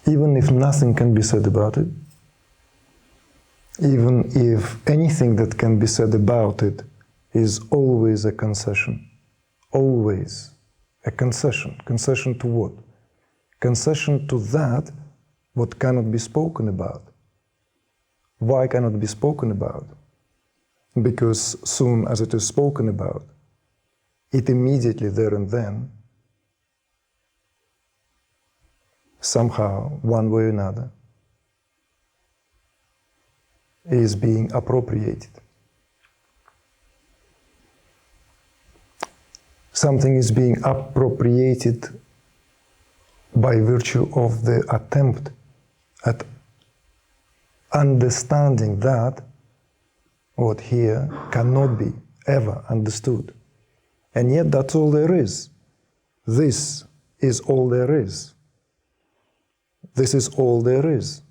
even if nothing can be said about it, even if anything that can be said about it is always a concession, always a concession. Concession to what? Concession to that what cannot be spoken about. Why cannot be spoken about? Because soon as it is spoken about, it immediately there and then, somehow, one way or another, is being appropriated. Something is being appropriated by virtue of the attempt at understanding that what here cannot be ever understood. And yet that's all there is. This is all there is. This is all there is.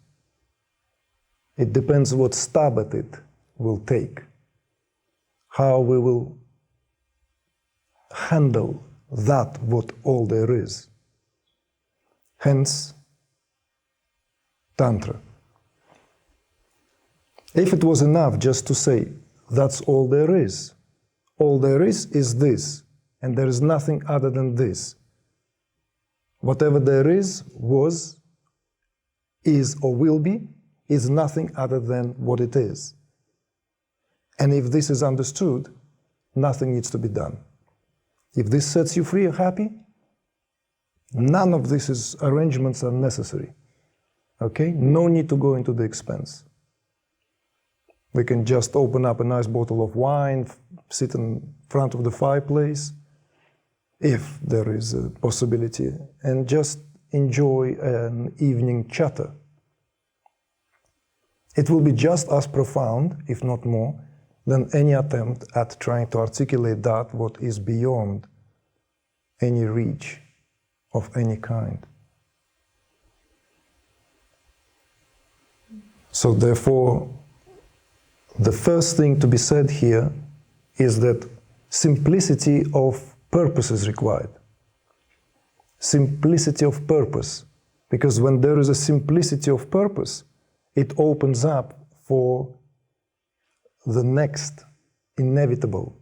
It depends what stab at it will take, how we will handle that what all there is. Hence, Tantra. If it was enough just to say, that's all there is this, and there is nothing other than this. Whatever there is, was, is, or will be, is nothing other than what it is. And if this is understood, nothing needs to be done. If this sets you free or happy, none of these arrangements are necessary. Okay? No need to go into the expense. We can just open up a nice bottle of wine, sit in front of the fireplace, if there is a possibility, and just enjoy an evening chatter. It will be just as profound, if not more, than any attempt at trying to articulate that what is beyond any reach of any kind. So therefore, the first thing to be said here is that simplicity of purpose is required. Simplicity of purpose. Because when there is a simplicity of purpose, it opens up for the next inevitable,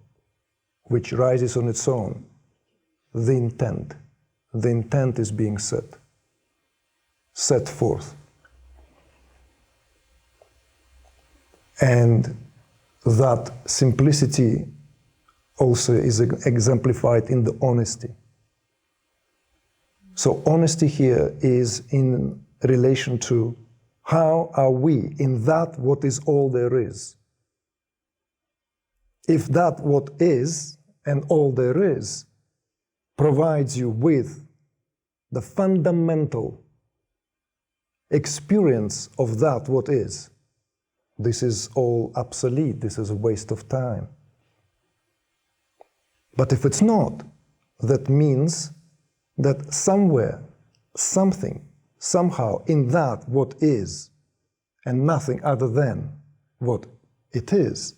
which rises on its own, the intent. The intent is being set forth. And that simplicity also is exemplified in the honesty. So honesty here is in relation to how are we in that what is all there is. If that what is and all there is provides you with the fundamental experience of that what is, this is all obsolete, this is a waste of time. But if it's not, that means that somewhere, something, somehow in that what is, and nothing other than what it is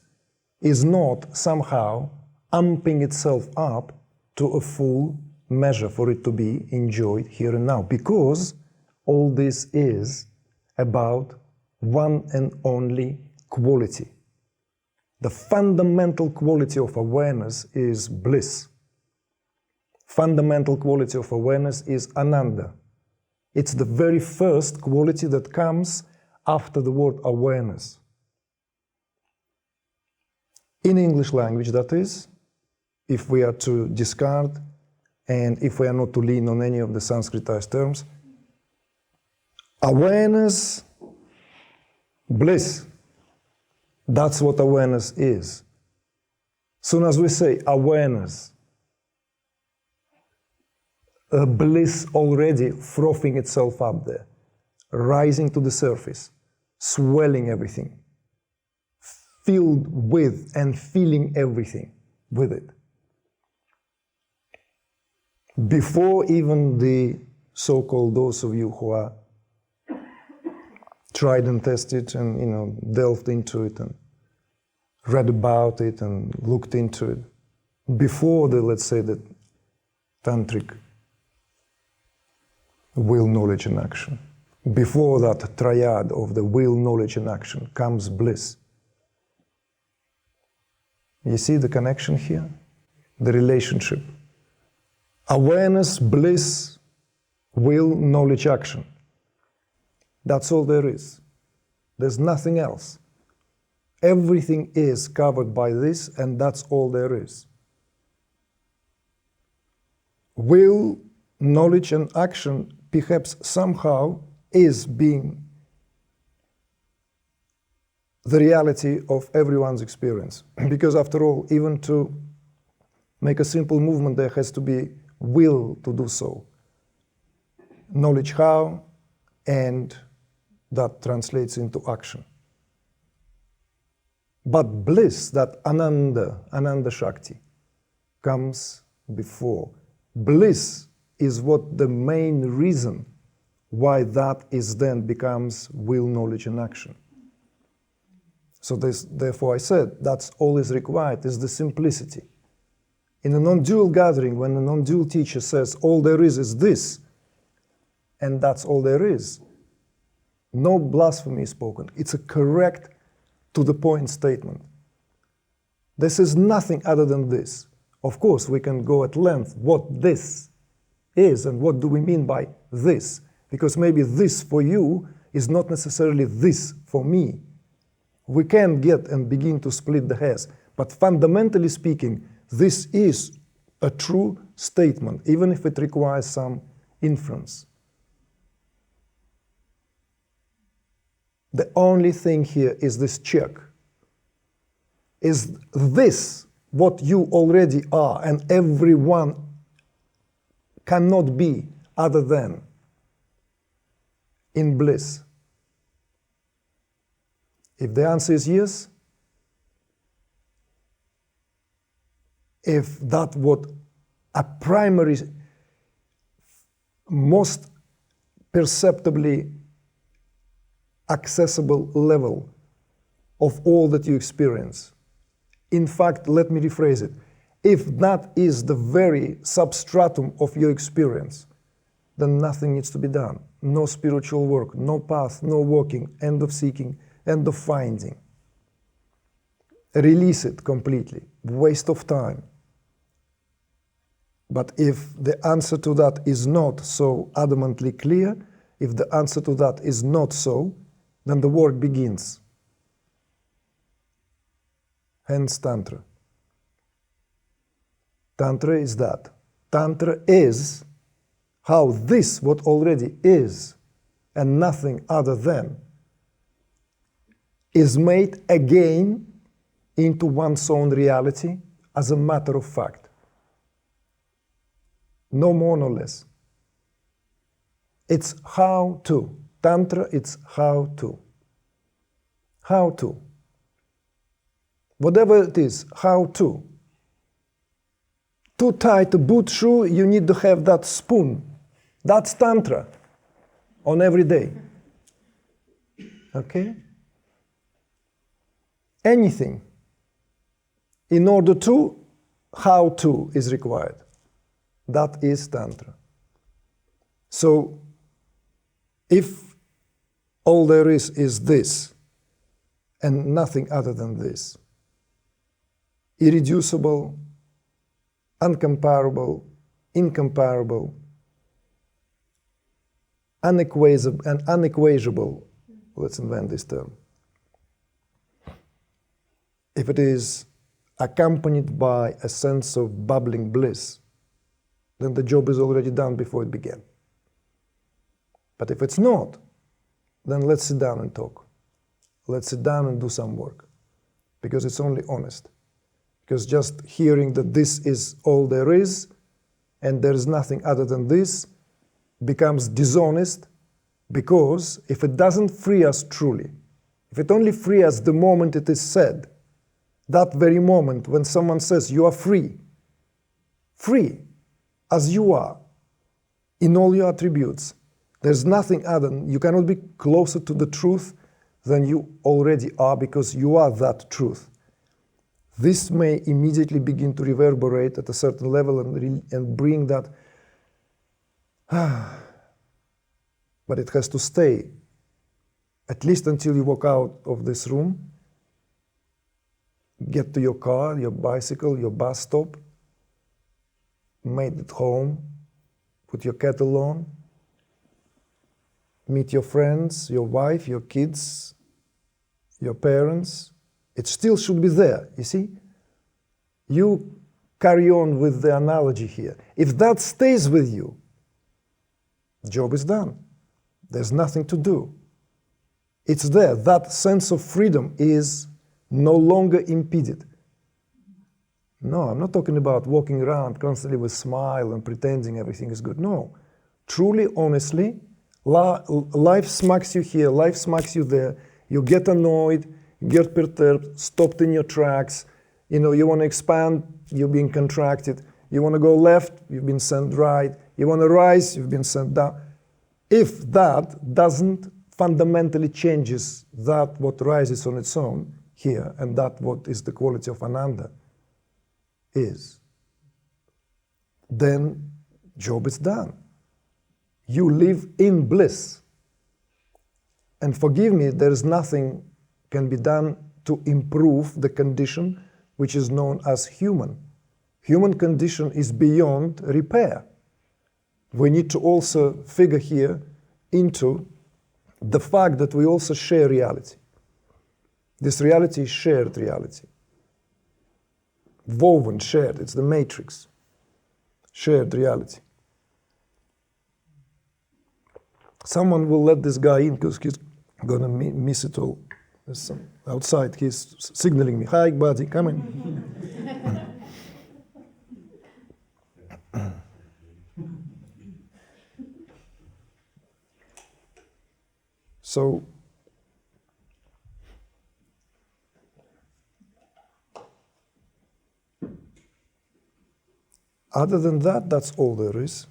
not somehow amping itself up to a full measure for it to be enjoyed here and now. Because all this is about one and only quality. The fundamental quality of awareness is bliss. Fundamental quality of awareness is Ananda. It's the very first quality that comes after the word awareness. In English language, that is, if we are to discard and if we are not to lean on any of the Sanskritized terms, awareness, bliss, that's what awareness is. Soon as we say awareness, bliss already frothing itself up there, rising to the surface, swelling everything, filled with and feeling everything with it. Before even the so-called those of you who are tried and tested and delved into it and read about it and looked into it, before the, let's say, the tantric will, knowledge and action, before that triad of the will, knowledge, and action comes bliss. You see the connection here? The relationship. Awareness, bliss, will, knowledge, action. That's all there is. There's nothing else. Everything is covered by this, and that's all there is. Will, knowledge, and action perhaps somehow is being the reality of everyone's experience. Because after all, even to make a simple movement, there has to be will to do so. Knowledge how, and that translates into action. But bliss, that Ananda Shakti, comes before. Bliss is what the main reason why that is then becomes will, knowledge, and action. So therefore I said, that's all is required, is the simplicity. In a non-dual gathering, when a non-dual teacher says, all there is this, and that's all there is, no blasphemy is spoken. It's a correct, to-the-point statement. This is nothing other than this. Of course, we can go at length what this is and what do we mean by this, because maybe this for you is not necessarily this for me. We can get and begin to split the hairs, but fundamentally speaking, this is a true statement, even if it requires some inference. The only thing here is this check. Is this what you already are, and everyone cannot be other than in bliss? If the answer is yes, if that what a primary, most perceptibly accessible level of all that you experience, in fact, let me rephrase it, if that is the very substratum of your experience, then nothing needs to be done. No spiritual work, no path, no walking, end of seeking, end of finding. Release it completely. Waste of time. But if the answer to that is not so adamantly clear, if the answer to that is not so, then the work begins. Hence Tantra. Tantra is that. Tantra is how this, what already is, and nothing other than, is made again into one's own reality as a matter of fact. No more, no less. It's how to. Tantra, it's how to. How to. Whatever it is, how to. To tie a boot shoe, you need to have that spoon. That's Tantra on every day. Okay? Anything. In order to, how to is required. That is Tantra. So, if all there is this, and nothing other than this, irreducible, uncomparable, incomparable, unequageable, let's invent this term. If it is accompanied by a sense of bubbling bliss, then the job is already done before it began. But if it's not, then let's sit down and talk. Let's sit down and do some work, because it's only honest. Because just hearing that this is all there is, and there is nothing other than this, becomes dishonest, because if it doesn't free us truly, if it only frees us the moment it is said, that very moment when someone says you are free as you are, in all your attributes, there's nothing other than, you cannot be closer to the truth than you already are, because you are that truth. This may immediately begin to reverberate at a certain level and bring that but it has to stay at least until you walk out of this room, get to your car, your bicycle, your bus stop, made it home, put your kettle on, meet your friends, your wife, your kids, your parents. It still should be there, you see? You carry on with the analogy here. If that stays with you, job is done. There's nothing to do. It's there. That sense of freedom is no longer impeded. No, I'm not talking about walking around constantly with a smile and pretending everything is good. No. Truly, honestly, life smacks you here, life smacks you there. You get annoyed, you get perturbed, stopped in your tracks. You know, you want to expand, you're being contracted. You want to go left, you've been sent right. You want to rise, you've been sent down. If that doesn't fundamentally changes that what rises on its own here, and that what is the quality of Ananda is, then job is done. You live in bliss. And forgive me, there is nothing can be done to improve the condition which is known as human. Human condition is beyond repair. We need to also figure here into the fact that we also share reality. This reality is shared reality. Woven, shared, it's the matrix. Shared reality. Someone will let this guy in because he's gonna miss it all. There's some outside, he's signaling me, hi buddy, come in. So, other than that, that's all there is.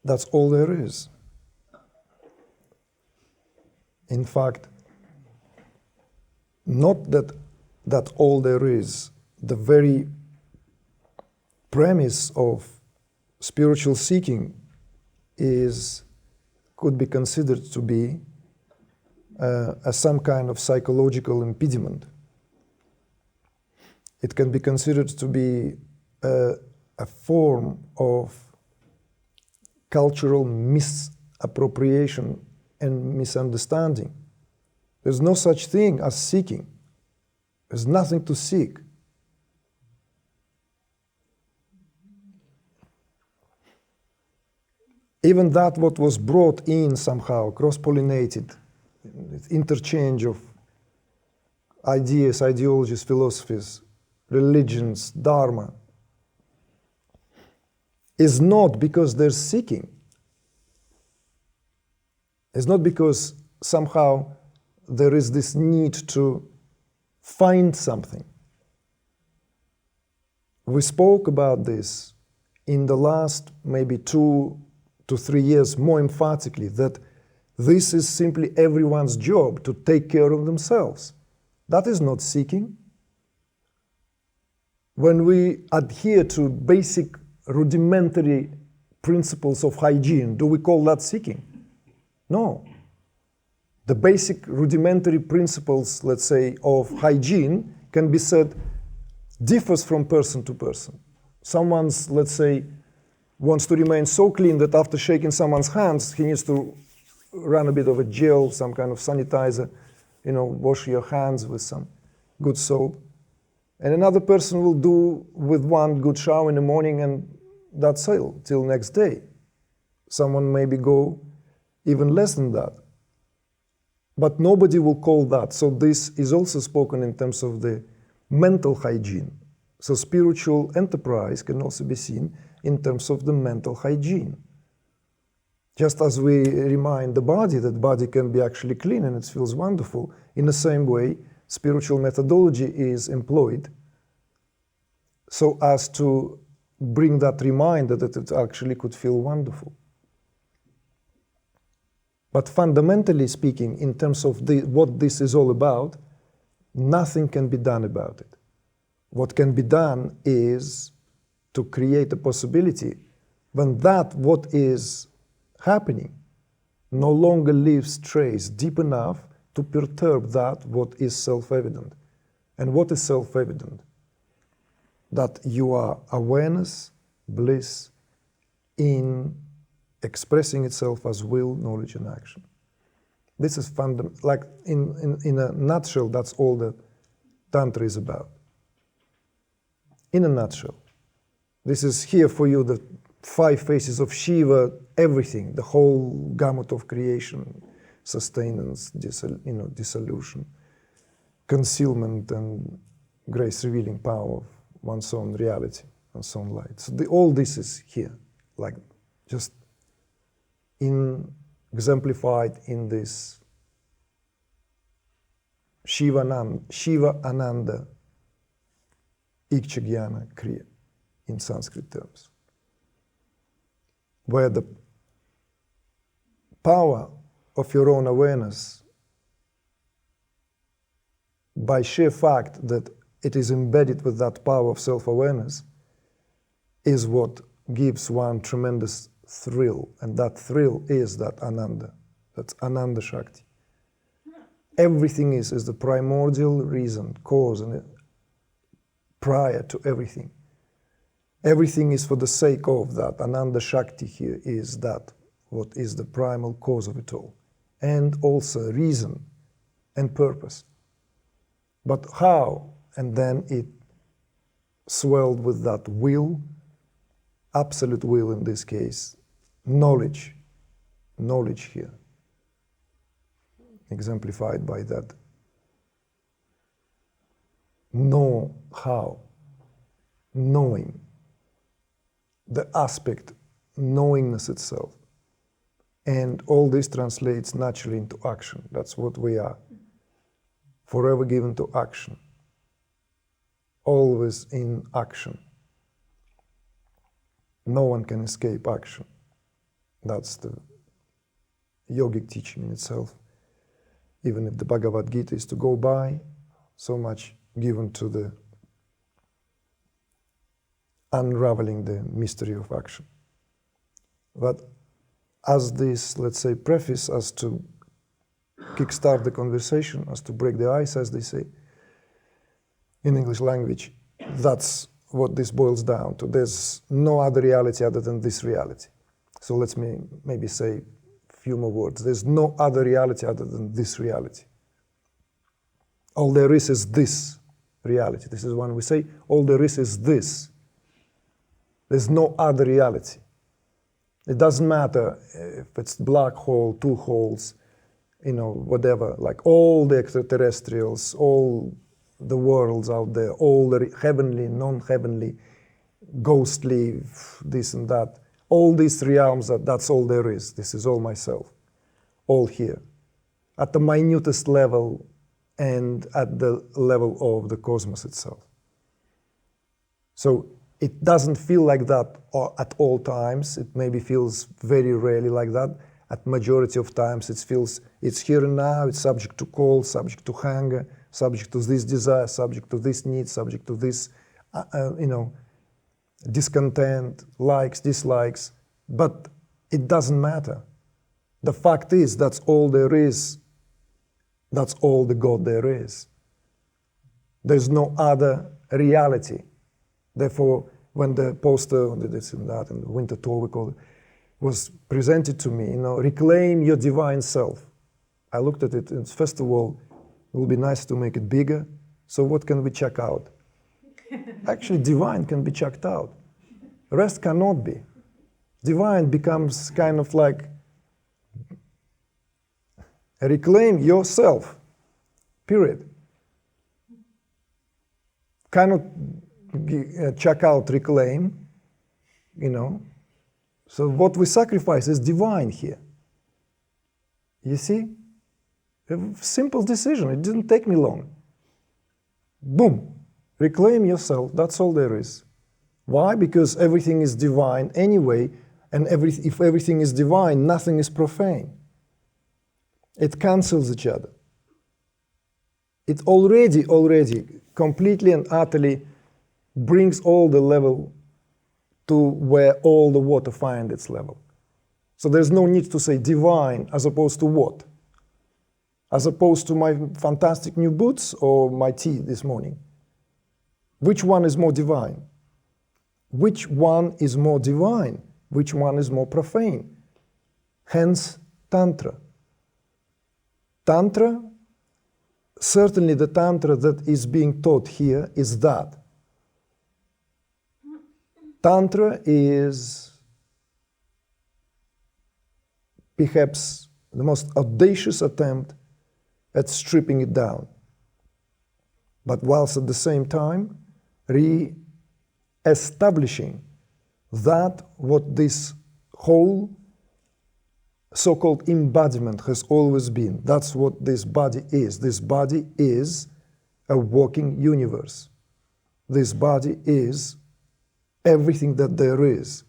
That's all there is. In fact, not that all there is, the very premise of spiritual seeking could be considered to be some kind of psychological impediment. It can be considered to be a form of cultural misappropriation and misunderstanding. There's no such thing as seeking. There's nothing to seek. Even that what was brought in somehow, cross-pollinated, interchange of ideas, ideologies, philosophies, religions, dharma, is not because they're seeking. It's not because somehow there is this need to find something. We spoke about this in the last maybe 2 to 3 years more emphatically, that this is simply everyone's job to take care of themselves. That is not seeking. When we adhere to basic rudimentary principles of hygiene, do we call that seeking? No. The basic rudimentary principles, let's say, of hygiene can be said differs from person to person. Someone's, let's say, wants to remain so clean that after shaking someone's hands, he needs to run a bit of a gel, some kind of sanitizer, wash your hands with some good soap. And another person will do with one good shower in the morning and that's it, till next day. Someone maybe go even less than that. But nobody will call that. So this is also spoken in terms of the mental hygiene. So spiritual enterprise can also be seen in terms of the mental hygiene. Just as we remind the body that body can be actually clean and it feels wonderful, in the same way, spiritual methodology is employed so as to bring that reminder that it actually could feel wonderful. But fundamentally speaking, in terms of what this is all about, nothing can be done about it. What can be done is to create a possibility when that what is happening no longer leaves trace deep enough to perturb that what is self-evident. And what is self-evident? That you are awareness, bliss, in expressing itself as will, knowledge, and action. This is fundamental. Like in a nutshell, that's all that Tantra is about. In a nutshell. This is here for you, the 5 faces of Shiva, everything, the whole gamut of creation, sustenance, dissolution, concealment, and grace revealing power of one's own reality, one's own light. So all this is here, like just exemplified in this Shiva Ananda Ikchagyana Kriya in Sanskrit terms, where the power of your own awareness, by sheer fact that it is embedded with that power of self-awareness, is what gives one tremendous thrill, and that thrill is that Ananda, that's Ananda Shakti. Everything is the primordial reason, cause, and prior to everything. Everything is for the sake of that. Ananda Shakti here is that, what is the primal cause of it all. And also reason and purpose. But how? And then it swelled with that will, absolute will in this case, knowledge here, exemplified by that. Know how, knowing, the aspect, knowingness itself. And all this translates naturally into action. That's what we are. Forever given to action. Always in action. No one can escape action. That's the yogic teaching in itself. Even if the Bhagavad Gita is to go by, so much given to the unraveling the mystery of action. But as this, let's say, preface, as to kickstart the conversation, as to break the ice, as they say in English language, that's what this boils down to. There's no other reality other than this reality. So let's maybe say a few more words. There's no other reality other than this reality. All there is this reality. This is when we say, all there is this. There's no other reality. It doesn't matter if it's black hole, 2 holes, whatever, like all the extraterrestrials, all the worlds out there, all the heavenly, non-heavenly, ghostly, this and that, all these realms, that's all there is. This is all myself, all here, at the minutest level and at the level of the cosmos itself. So it doesn't feel like that at all times. It maybe feels very rarely like that. At majority of times it feels it's here and now, it's subject to cold, subject to hunger, subject to this desire, subject to this need, subject to this, discontent, likes, dislikes, but it doesn't matter. The fact is, that's all there is. That's all the God there is. There's no other reality. Therefore, when the poster on this and that, and the winter tour we call it, was presented to me, reclaim your divine self. I looked at it, and first of all, it would be nice to make it bigger. So what can we check out? Actually, divine can be checked out. Rest cannot be. Divine becomes kind of like reclaim yourself, period. Cannot check out reclaim, So what we sacrifice is divine here. You see? A simple decision. It didn't take me long. Boom. Reclaim yourself. That's all there is. Why? Because everything is divine anyway, and if everything is divine, nothing is profane. It cancels each other. It already completely and utterly brings all the level to where all the water finds its level. So there's no need to say divine as opposed to what? As opposed to my fantastic new boots or my tea this morning. Which one is more divine? Which one is more divine? Which one is more profane? Hence, Tantra. Tantra, certainly the Tantra that is being taught here is that. Tantra is perhaps the most audacious attempt at stripping it down, but whilst at the same time re-establishing that what this whole so-called embodiment has always been. That's what this body is. This body is a walking universe. This body is everything that there is.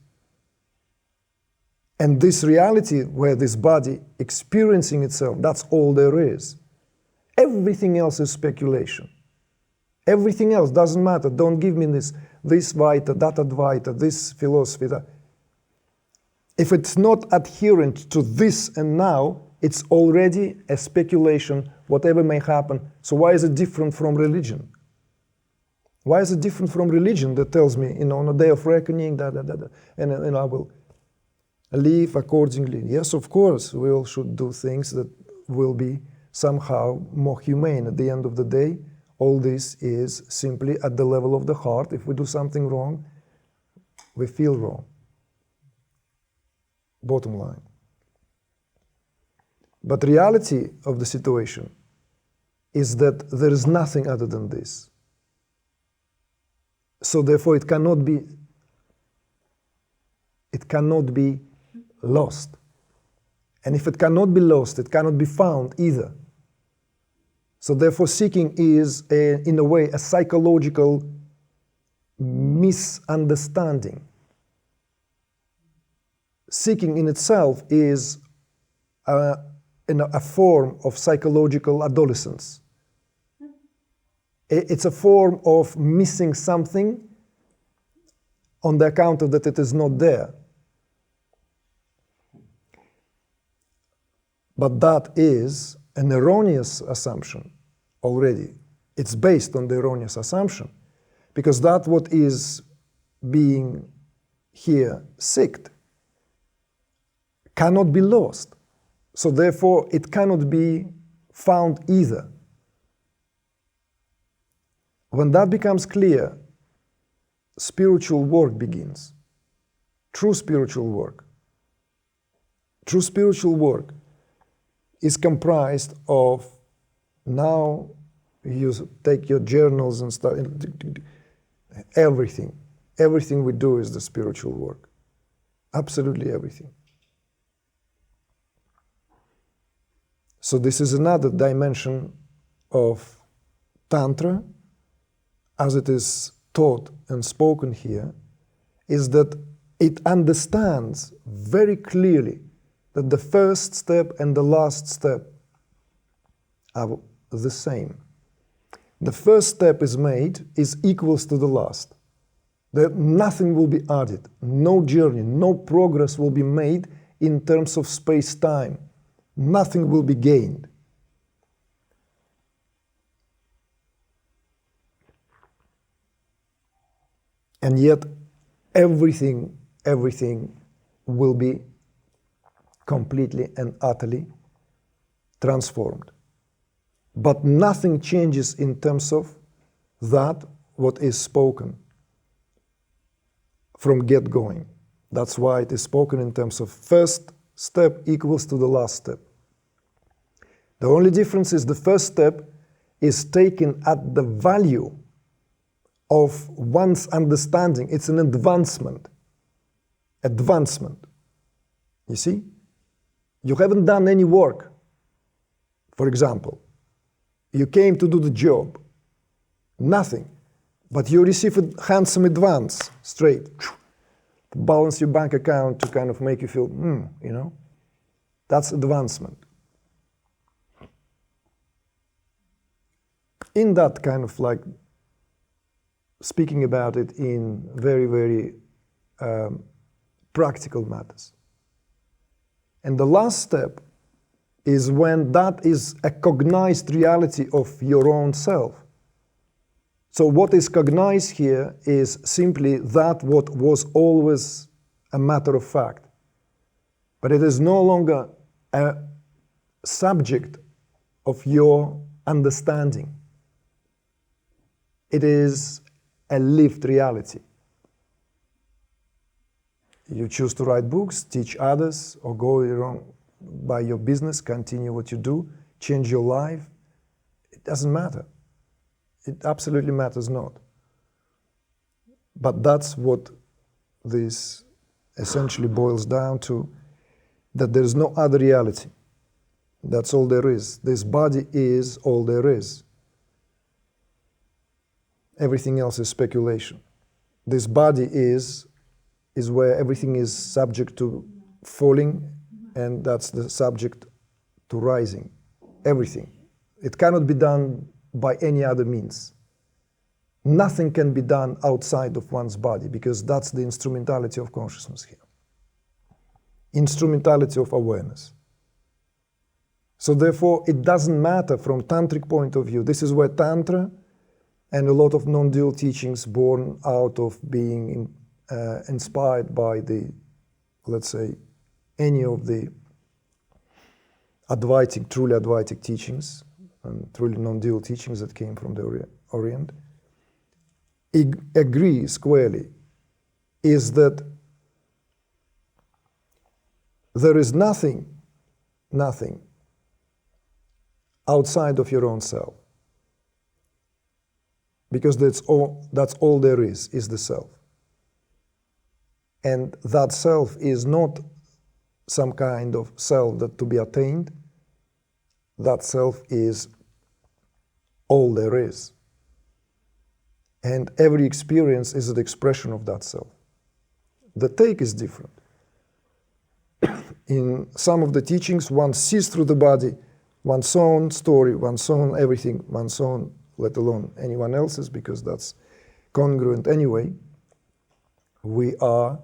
And this reality where this body experiencing itself, that's all there is. Everything else is speculation. Everything else doesn't matter. Don't give me this Vaita, that Advaita, this philosophy. That. If it's not adherent to this and now, it's already a speculation, whatever may happen. So why is it different from religion? Why is it different from religion that tells me, on a day of reckoning, and I will live accordingly? Yes, of course, we all should do things that will be somehow more humane. At the end of the day, all this is simply at the level of the heart. If we do something wrong, we feel wrong. Bottom line. But reality of the situation is that there is nothing other than this. So therefore it cannot be lost. And if it cannot be lost, it cannot be found either. So therefore seeking is, in a way, a psychological misunderstanding. Seeking in itself is a form of psychological adolescence. It's a form of missing something on the account of that it is not there. But that is an erroneous assumption already. It's based on the erroneous assumption, because that what is being here seeked cannot be lost. So therefore it cannot be found either. When that becomes clear, spiritual work begins. True spiritual work. True spiritual work is comprised of, now you take your journals and start, everything. Everything we do is the spiritual work. Absolutely everything. So this is another dimension of Tantra, as it is taught and spoken here, is that it understands very clearly that the first step and the last step are the same. The first step is equals to the last. That nothing will be added, no journey, no progress will be made in terms of space-time. Nothing will be gained. And yet everything will be completely and utterly transformed. But nothing changes in terms of that what is spoken from get-going. That's why it is spoken in terms of first step equals to the last step. The only difference is the first step is taken at the value of one's understanding. It's an advancement. Advancement. You see? You haven't done any work. For example, you came to do the job. Nothing. But you receive a handsome advance, straight. Balance your bank account to kind of make you feel, That's advancement. In that kind of like, speaking about it in very, very practical matters. And the last step is when that is a cognized reality of your own self. So what is cognized here is simply that what was always a matter of fact. But it is no longer a subject of your understanding. It is a lived reality. You choose to write books, teach others, or go around by your business, continue what you do, change your life. It doesn't matter. It absolutely matters not. But that's what this essentially boils down to, that there is no other reality. That's all there is. This body is all there is. Everything else is speculation. This body is where everything is subject to falling, and that's the subject to rising. Everything. It cannot be done by any other means. Nothing can be done outside of one's body, because that's the instrumentality of consciousness here. Instrumentality of awareness. So therefore, it doesn't matter from tantric point of view. This is where Tantra and a lot of non-dual teachings born out of being inspired by the, let's say, any of the Advaitic, truly Advaitic teachings, and truly non-dual teachings that came from the Orient, agree squarely, is that there is nothing outside of your own self. Because that's all there is the self. And that self is not some kind of self that to be attained. That self is all there is. And every experience is an expression of that self. The take is different. In some of the teachings, one sees through the body one's own story, one's own everything, one's own, let alone anyone else's, because that's congruent anyway. We are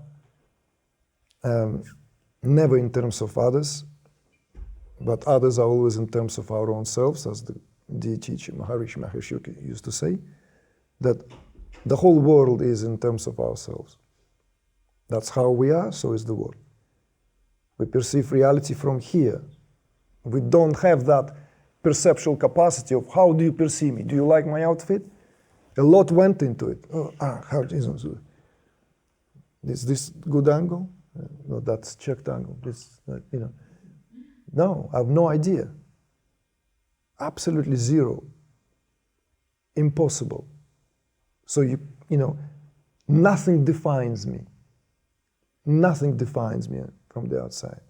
never in terms of others, but others are always in terms of our own selves, as the dear teacher Maharishi Mahesh Yogi used to say, that the whole world is in terms of ourselves. That's how we are, so is the world. We perceive reality from here. We don't have that perceptual capacity of how do you perceive me? Do you like my outfit? A lot went into it. How is this good angle? No, that's checked angle. This, No, I have no idea. Absolutely zero. Impossible. So nothing defines me. Nothing defines me from the outside.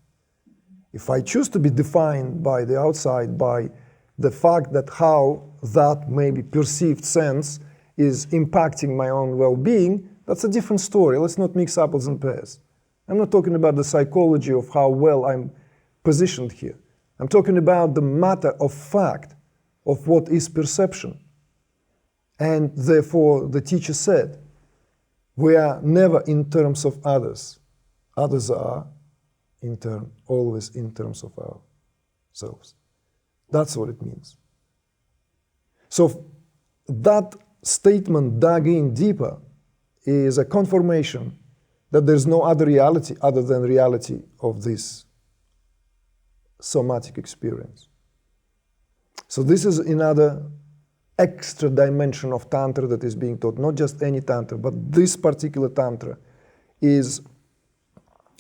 If I choose to be defined by the outside, by the fact that how that maybe perceived sense is impacting my own well-being, that's a different story. Let's not mix apples and pears. I'm not talking about the psychology of how well I'm positioned here. I'm talking about the matter of fact of what is perception. And therefore, the teacher said, we are never in terms of others. Others are always in terms of ourselves. That's what it means. So that statement dug in deeper is a confirmation that there's no other reality other than reality of this somatic experience. So this is another extra dimension of Tantra that is being taught. Not just any Tantra, but this particular Tantra is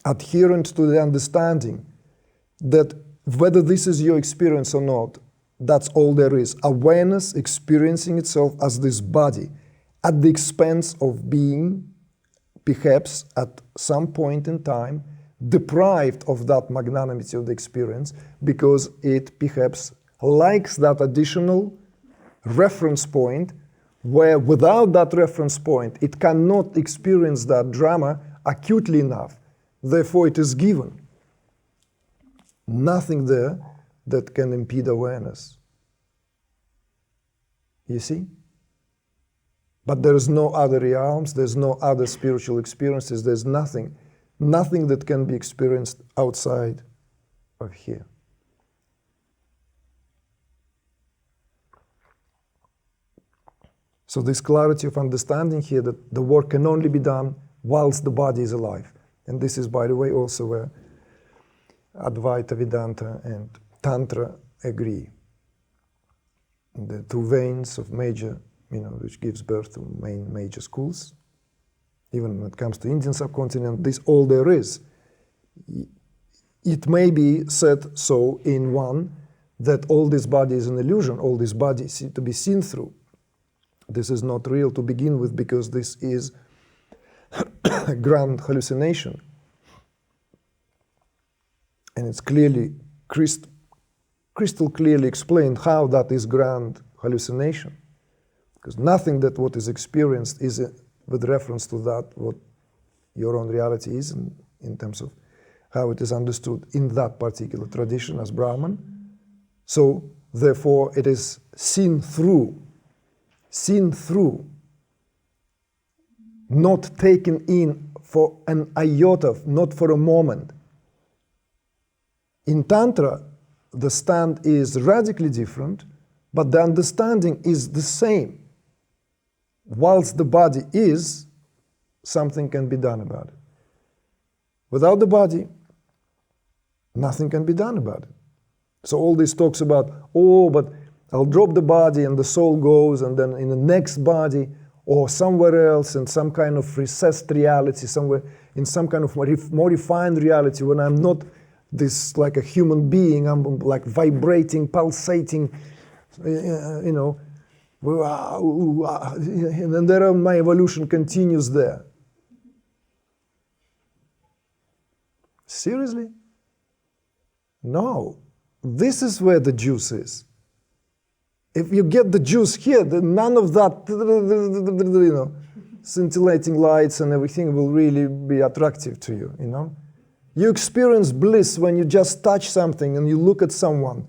adherent to the understanding that whether this is your experience or not, that's all there is. Awareness experiencing itself as this body at the expense of being, perhaps at some point in time, deprived of that magnanimity of the experience because it perhaps likes that additional reference point where without that reference point it cannot experience that drama acutely enough. Therefore it is given. Nothing there that can impede awareness. You see? But there is no other realms, there's no other spiritual experiences, there's nothing that can be experienced outside of here. So this clarity of understanding here that the work can only be done whilst the body is alive. And this is, by the way, also where Advaita Vedanta and Tantra agree. The two veins of major, which gives birth to major schools. Even when it comes to Indian subcontinent, this all there is. It may be said so in one that all this body is an illusion, all this body is to be seen through. This is not real to begin with because this is a grand hallucination. And it's clearly, crystal clearly explained how that is grand hallucination. Because nothing that what is experienced is with reference to that what your own reality is in terms of how it is understood in that particular tradition as Brahman. So therefore it is seen through, not taken in for an iota, not for a moment. In Tantra, the stand is radically different, but the understanding is the same. Whilst the body is, something can be done about it. Without the body, nothing can be done about it. So all this talks about, oh, but I'll drop the body and the soul goes, and then in the next body or somewhere else in some kind of recessed reality, somewhere in some kind of more refined reality when I'm not this like a human being, I'm like vibrating, pulsating, and then my evolution continues there. Seriously? No. This is where the juice is. If you get the juice here, then none of that, scintillating lights and everything will really be attractive to you, You experience bliss when you just touch something and you look at someone.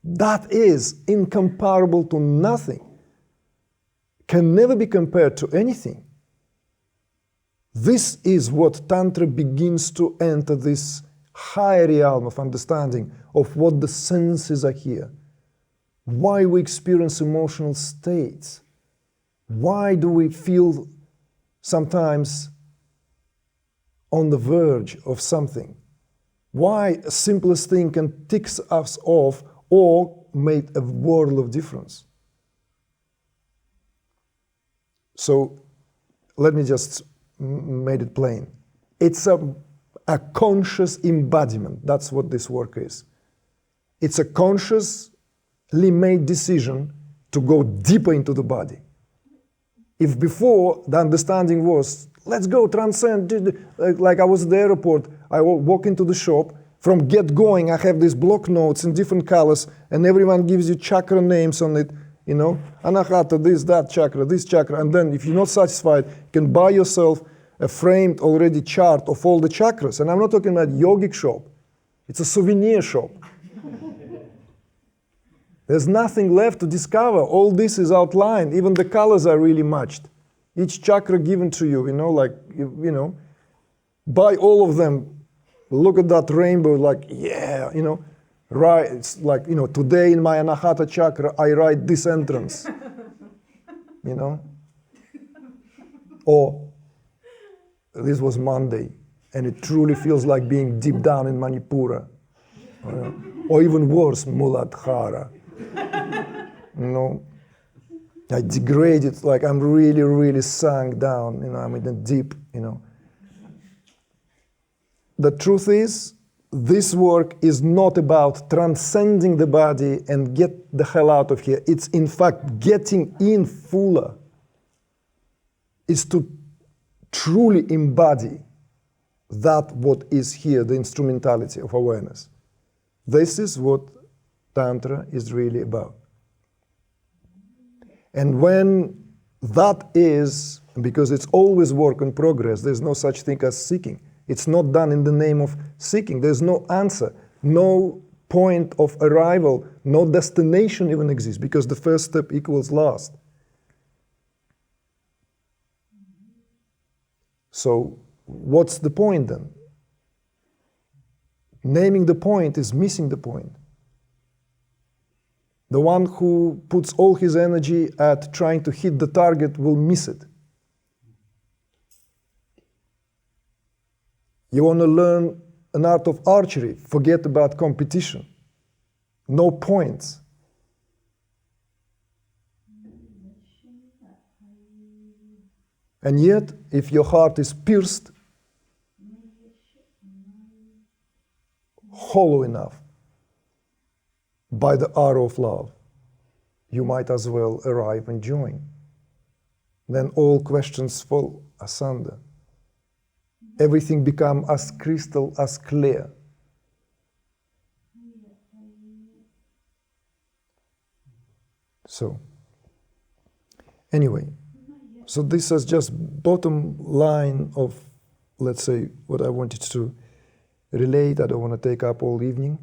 That is incomparable to nothing. Can never be compared to anything. This is what Tantra begins to enter this higher realm of understanding of what the senses are here. Why we experience emotional states. Why do we feel sometimes on the verge of something? Why a simplest thing can tick us off or make a world of difference? So let me just make it plain. It's a conscious embodiment. That's what this work is. It's a consciously made decision to go deeper into the body. If before the understanding was, let's go transcend, like I was at the airport, I walk into the shop, from get-going I have these block notes in different colors, and everyone gives you chakra names on it, Anahata, this, that chakra, this chakra, and then if you're not satisfied, you can buy yourself a framed already chart of all the chakras. And I'm not talking about yogic shop, it's a souvenir shop. There's nothing left to discover. All this is outlined. Even the colors are really matched. Each chakra given to you, buy all of them. Look at that rainbow, right? It's like, today in my Anahata chakra, I write this entrance, Or this was Monday, and it truly feels like being deep down in Manipura. Or even worse, Muladhara. I degraded, like I'm really, really sunk down, I'm in the deep, The truth is, this work is not about transcending the body and get the hell out of here. It's in fact getting in fuller. It's to truly embody that what is here, the instrumentality of awareness. This is what Tantra is really about. And when that is, because it's always work in progress, there's no such thing as seeking. It's not done in the name of seeking. There's no answer, no point of arrival, no destination even exists, because the first step equals last. So what's the point then? Naming the point is missing the point. The one who puts all his energy at trying to hit the target will miss it. You want to learn an art of archery, forget about competition. No points. And yet, if your heart is pierced, hollow enough by the arrow of love, you might as well arrive and join. Then all questions fall asunder. Everything becomes as crystal, as clear. So, anyway, so this is just bottom line of, let's say, what I wanted to relate. I don't want to take up all evening.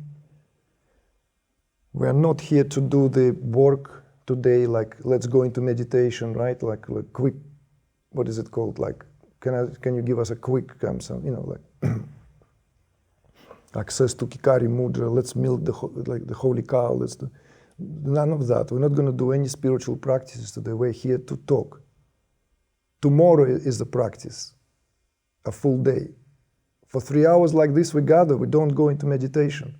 We are not here to do the work today, like let's go into meditation, right? Like quick, what is it called? Like, can you give us a quick, like access to Kikari Mudra? Let's milk the holy cow. Let's do none of that. We're not going to do any spiritual practices today. We're here to talk. Tomorrow is the practice, a full day. For 3 hours like this, we gather. We don't go into meditation.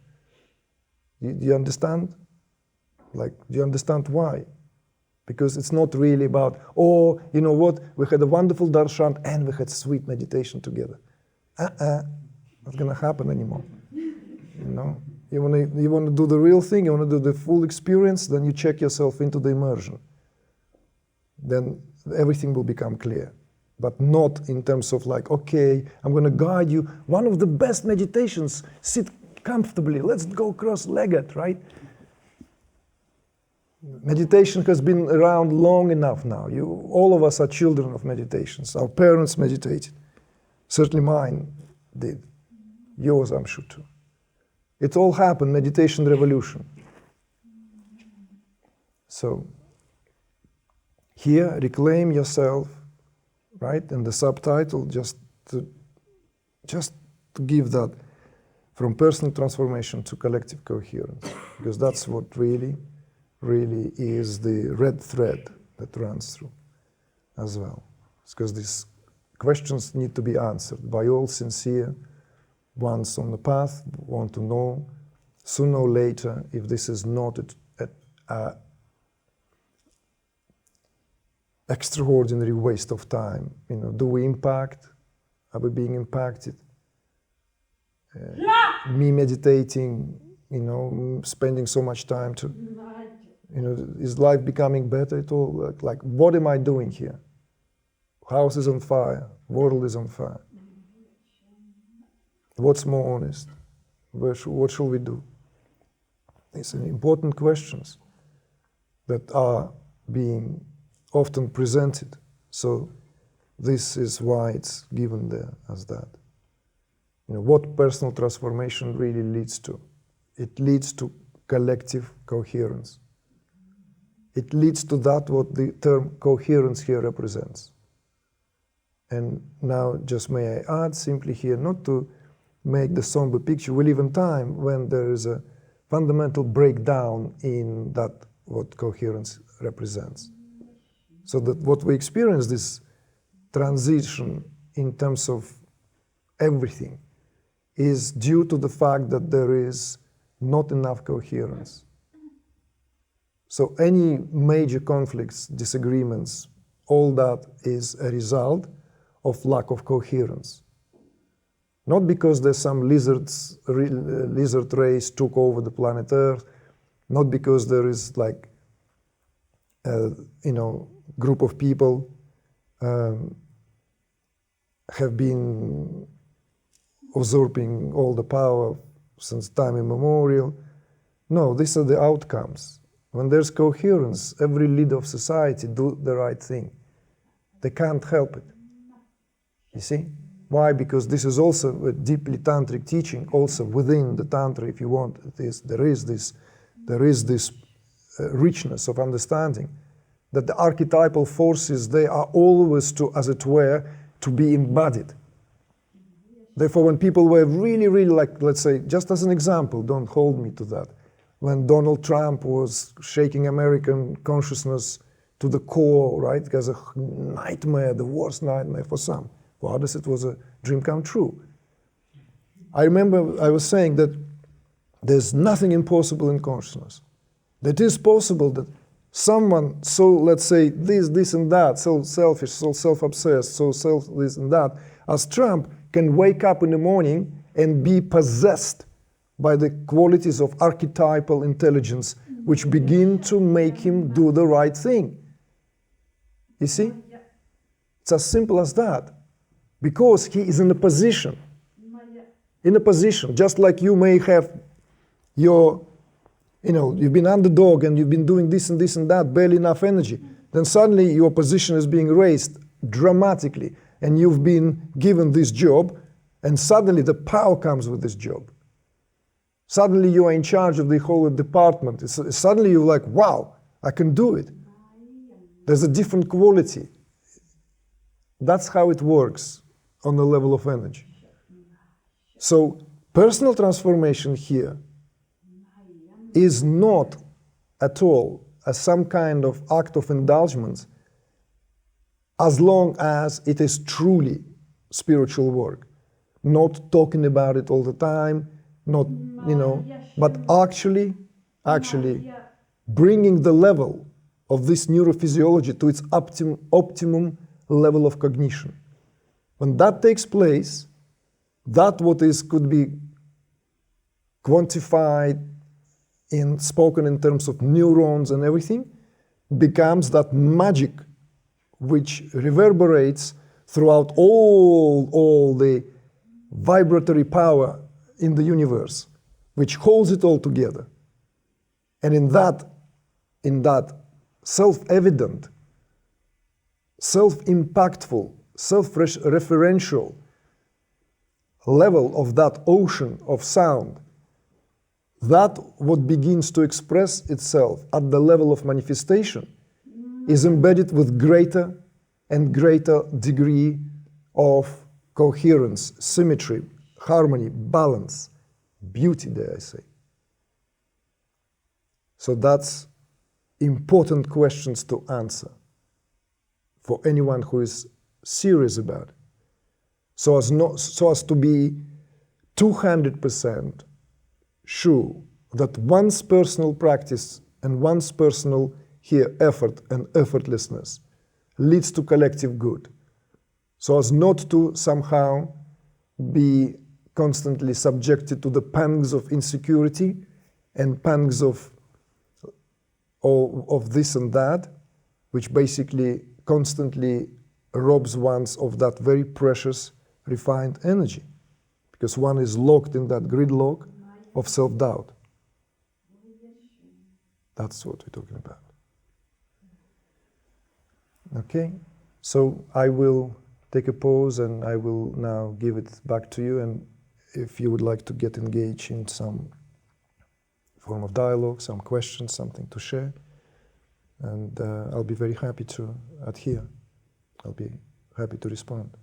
Do you understand? Like, do you understand why? Because it's not really about, oh, you know what, we had a wonderful darshan and we had sweet meditation together. Not gonna happen anymore. You know, you wanna do the real thing, you wanna do the full experience, then you check yourself into the immersion. Then everything will become clear. But not in terms of like, okay, I'm gonna guide you. One of the best meditations, sit comfortably, let's go cross-legged, right? Meditation has been around long enough now. All of us are children of meditations. Our parents meditated. Certainly mine did. Yours, I'm sure, too. It all happened, meditation revolution. So, here, reclaim yourself, right? And the subtitle, just to give that from personal transformation to collective coherence, because that's what really is the red thread that runs through as well. It's because these questions need to be answered by all sincere ones on the path, want to know sooner or later if this is not an extraordinary waste of time. You know, do we impact? Are we being impacted? Me meditating, you know, spending so much time to, you know, is life becoming better at all? Like, what am I doing here? House is on fire, world is on fire. What's more honest? What shall we do? These are important questions that are being often presented. So this is why it's given there as that. You know, what personal transformation really leads to? It leads to collective coherence. It leads to that what the term coherence here represents. And now just may I add simply here, not to make the somber picture, we live in time when there is a fundamental breakdown in that what coherence represents. So that what we experience, this transition in terms of everything, is due to the fact that there is not enough coherence. So any major conflicts, disagreements, all that is a result of lack of coherence. Not because there's some lizard race took over the planet Earth, not because there is like, you know, group of people have been usurping all the power since time immemorial. No, these are the outcomes. When there's coherence, every leader of society do the right thing. They can't help it. You see? Why? Because this is also a deeply tantric teaching, also within the Tantra, if you want. There is this richness of understanding that the archetypal forces, they are always to, as it were, to be embodied. Therefore, when people were really, really like, let's say, just as an example, don't hold me to that, when Donald Trump was shaking American consciousness to the core, right? Because a nightmare, the worst nightmare for some. For others, it was a dream come true. I remember I was saying that there's nothing impossible in consciousness. That it is possible that someone so, let's say, this and that, so selfish, so self-obsessed, so this and that, as Trump can wake up in the morning and be possessed by the qualities of archetypal intelligence which begin to make him do the right thing. You see? It's as simple as that. Because he is in a position. In a position, just like you may have your, you've been underdog and you've been doing this and that, barely enough energy. Then suddenly your position is being raised dramatically and you've been given this job and suddenly the power comes with this job. Suddenly you are in charge of the whole department. Suddenly you're like, wow, I can do it. There's a different quality. That's how it works on the level of energy. So personal transformation here is not at all as some kind of act of indulgence as long as it is truly spiritual work. Not talking about it all the time, not, but actually bringing the level of this neurophysiology to its optimum level of cognition. When that takes place, that what is could be quantified spoken in terms of neurons and everything, becomes that magic which reverberates throughout all the vibratory power in the universe, which holds it all together. And in that self-evident, self-impactful, self-referential level of that ocean of sound, that what begins to express itself at the level of manifestation is embedded with greater and greater degree of coherence, symmetry, harmony, balance, beauty, dare I say. So that's important questions to answer for anyone who is serious about it. So as to be 200% sure that one's personal practice and one's personal effort and effortlessness leads to collective good. So as not to somehow be constantly subjected to the pangs of insecurity and pangs of this and that, which basically constantly robs one of that very precious, refined energy, because one is locked in that gridlock of self-doubt. That's what we're talking about. Okay, so I will take a pause and I will now give it back to you, and if you would like to get engaged in some form of dialogue, some questions, something to share, and I'll be very happy to adhere. I'll be happy to respond.